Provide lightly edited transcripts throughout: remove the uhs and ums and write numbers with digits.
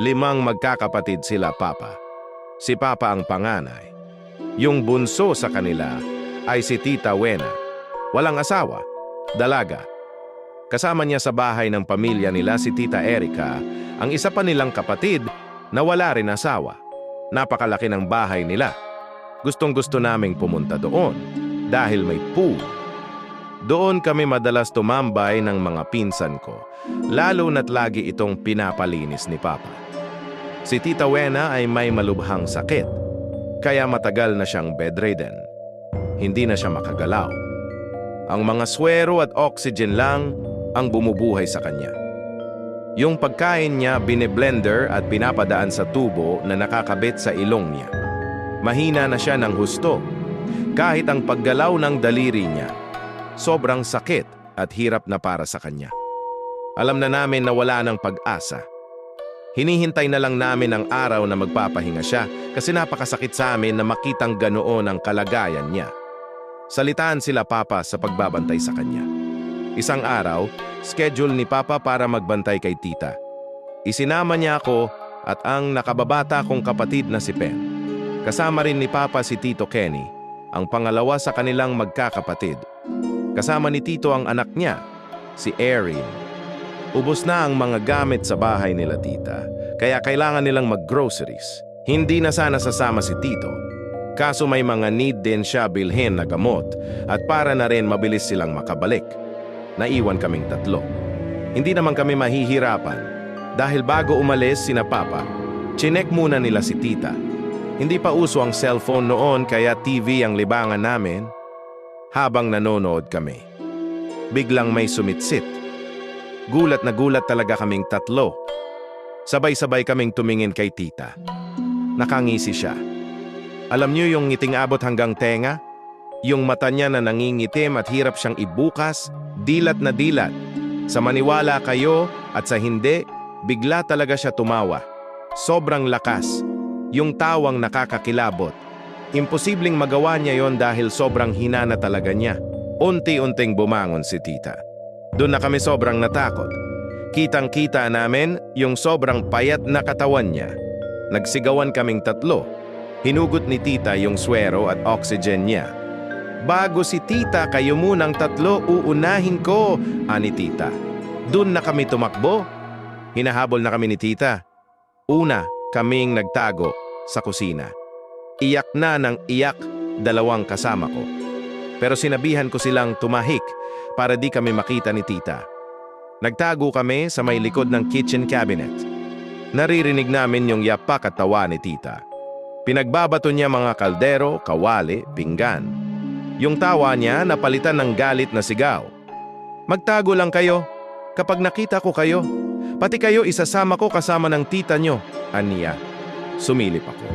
5 magkakapatid sila, Papa. Si Papa ang panganay. Yung bunso sa kanila ay si Tita Wena. Walang asawa, dalaga. Kasama niya sa bahay ng pamilya nila si Tita Erica, ang isa pa nilang kapatid na wala rin asawa. Napakalaki ng bahay nila. Gustong-gusto naming pumunta doon dahil may pool. Doon kami madalas tumambay ng mga pinsan ko, lalo na't lagi itong pinapalinis ni Papa. Si Tita Wena ay may malubhang sakit, kaya matagal na siyang bedridden. Hindi na siya makagalaw. Ang mga swero at oxygen lang ang bumubuhay sa kanya. Yung pagkain niya bine-blender at pinapadaan sa tubo na nakakabit sa ilong niya. Mahina na siya ng husto. Kahit ang paggalaw ng daliri niya, sobrang sakit at hirap na para sa kanya. Alam na namin na wala ng pag-asa. Hinihintay na lang namin ang araw na magpapahinga siya kasi napakasakit sa amin na makitang ganoon ang kalagayan niya. Salitaan sila Papa sa pagbabantay sa kanya. Isang araw, schedule ni Papa para magbantay kay Tita. Isinama niya ako at ang nakababata kong kapatid na si Pen. Kasama rin ni Papa si Tito Kenny, ang pangalawa sa kanilang magkakapatid. Kasama ni Tito ang anak niya, si Erin. Ubos na ang mga gamit sa bahay nila Tita, kaya kailangan nilang mag-groceries. Hindi na sana sasama si Tito. Kaso may mga need din siya bilhin na gamot at para na rin mabilis silang makabalik. Naiwan kaming 3. Hindi naman kami mahihirapan dahil bago umalis sina Papa, chinek muna nila si Tita. Hindi pa uso ang cellphone noon kaya TV ang libangan namin. Habang nanonood kami, biglang may sumitsit. Gulat na gulat talaga kaming 3. Sabay-sabay kaming tumingin kay Tita. Nakangisi siya. Alam niyo yung ngiting abot hanggang tenga? Yung mata niya na nangingitim at hirap siyang ibukas, dilat na dilat. Sa maniwala kayo at sa hindi, bigla talaga siya tumawa. Sobrang lakas. Yung tawang nakakakilabot. Imposibleng magawa niya yon dahil sobrang hina na talaga niya. Unti-unting bumangon si Tita. Doon na kami sobrang natakot. Kitang-kita namin yung sobrang payat na katawan niya. Nagsigawan kaming 3. Hinugot ni Tita yung swero at oxygen niya. Bago si Tita, kayo munang 3, uunahin ko, ani Tita. Doon na kami tumakbo. Hinahabol na kami ni Tita. Una, kaming nagtago sa kusina. Iyak na ng iyak 2 kasama ko. Pero sinabihan ko silang tumahik para di kami makita ni Tita. Nagtago kami sa may likod ng kitchen cabinet. Naririnig namin yung yapak at tawa ni Tita. Pinagbabato niya mga kaldero, kawali, pinggan. Yung tawa niya napalitan ng galit na sigaw. Magtago lang kayo. Kapag nakita ko kayo, pati kayo isasama ko kasama ng tita nyo, aniya. Sumilip ako.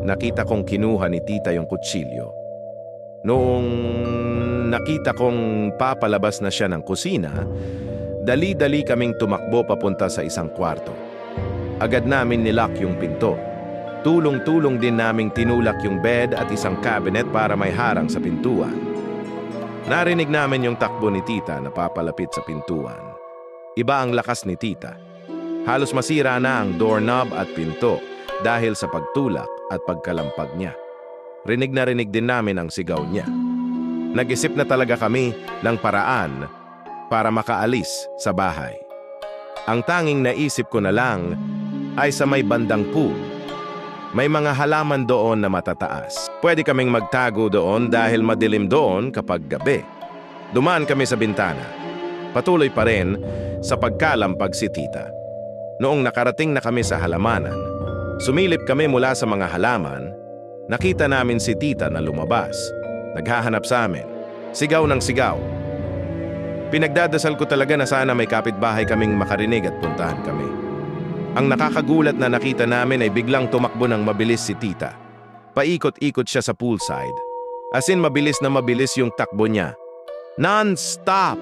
Nakita kong kinuha ni Tita yung kutsilyo. Noong nakita kong papalabas na siya ng kusina, dali-dali kaming tumakbo papunta sa isang kwarto. Agad namin nilock yung pinto. Tulong-tulong din naming tinulak yung bed at isang cabinet para may harang sa pintuan. Narinig namin yung takbo ni Tita na papalapit sa pintuan. Iba ang lakas ni Tita. Halos masira na ang doorknob at pinto dahil sa pagtulak at pagkalampag niya. Rinig na rinig din namin ang sigaw niya. Nag-isip na talaga kami ng paraan para makaalis sa bahay. Ang tanging naisip ko na lang ay sa may bandang pool. May mga halaman doon na matataas. Pwede kaming magtago doon dahil madilim doon kapag gabi. Dumaan kami sa bintana. Patuloy pa rin sa pagkalampag si Tita. Noong nakarating na kami sa halamanan, sumilip kami mula sa mga halaman, nakita namin si Tita na lumabas. Naghahanap sa amin. Sigaw ng sigaw. Pinagdadasal ko talaga na sana may kapitbahay kaming makarinig at puntahan kami. Ang nakakagulat na nakita namin ay biglang tumakbo ng mabilis si Tita. Paikot-ikot siya sa poolside. As in mabilis na mabilis yung takbo niya. Non-stop!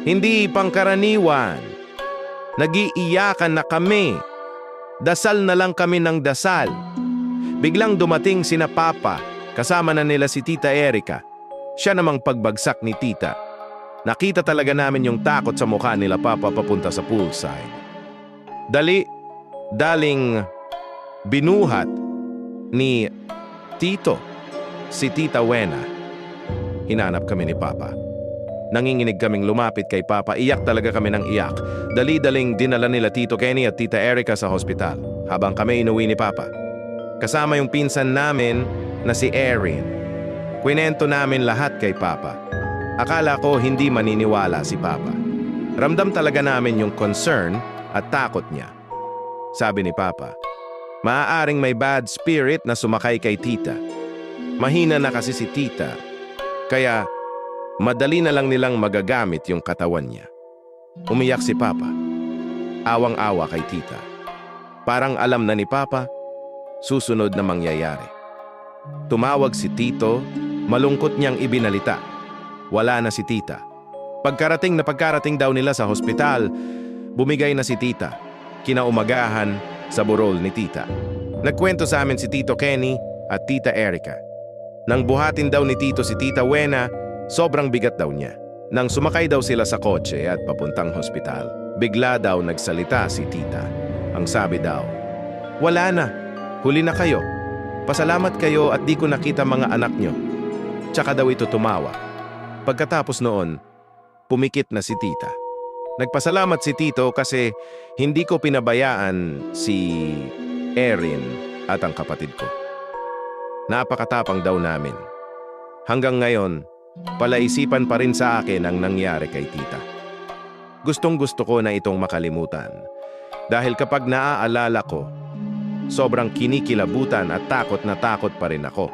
Hindi pangkaraniwan. Nag-iiyakan na kami. Dasal na lang kami ng dasal. Biglang dumating sina Papa, kasama na nila si Tita Erica. Siya namang pagbagsak ni Tita. Nakita talaga namin yung takot sa mukha nila Papa papunta sa poolside. Dali, Daling binuhat ni Tito, si Tita Wena. Hinanap kami ni Papa. Nanginginig kaming lumapit kay Papa. Iyak talaga kami ng iyak. Dali-daling dinala nila Tito Kenny at Tita Erica sa hospital habang kami inuwi ni Papa. Kasama yung pinsan namin na si Erin. Kwinento namin lahat kay Papa. Akala ko hindi maniniwala si Papa. Ramdam talaga namin yung concern at takot niya. Sabi ni Papa, maaaring may bad spirit na sumakay kay Tita. Mahina na kasi si Tita, kaya madali na lang nilang magagamit yung katawan niya. Umiyak si Papa. Awang-awa kay Tita. Parang alam na ni Papa, susunod na mangyayari. Tumawag si Tito, malungkot niyang ibinalita. Wala na si Tita. Pagkarating daw nila sa hospital, bumigay na si Tita. Kinaumagahan sa burol ni Tita. Nagkwento sa amin si Tito Kenny at Tita Erica. Nang buhatin daw ni Tito si Tita Wena, sobrang bigat daw niya. Nang sumakay daw sila sa kotse at papuntang hospital, bigla daw nagsalita si Tita. Ang sabi daw, wala na, huli na kayo. Pasalamat kayo at di ko nakita mga anak nyo. Tsaka daw ito tumawa. Pagkatapos noon, pumikit na si Tita. Nagpasalamat si Tito kasi hindi ko pinabayaan si Erin at ang kapatid ko. Napakatapang daw namin. Hanggang ngayon, palaisipan pa rin sa akin ang nangyari kay Tita. Gustong-gusto ko na itong makalimutan. Dahil kapag naaalala ko, sobrang kinikilabutan at takot na takot pa rin ako.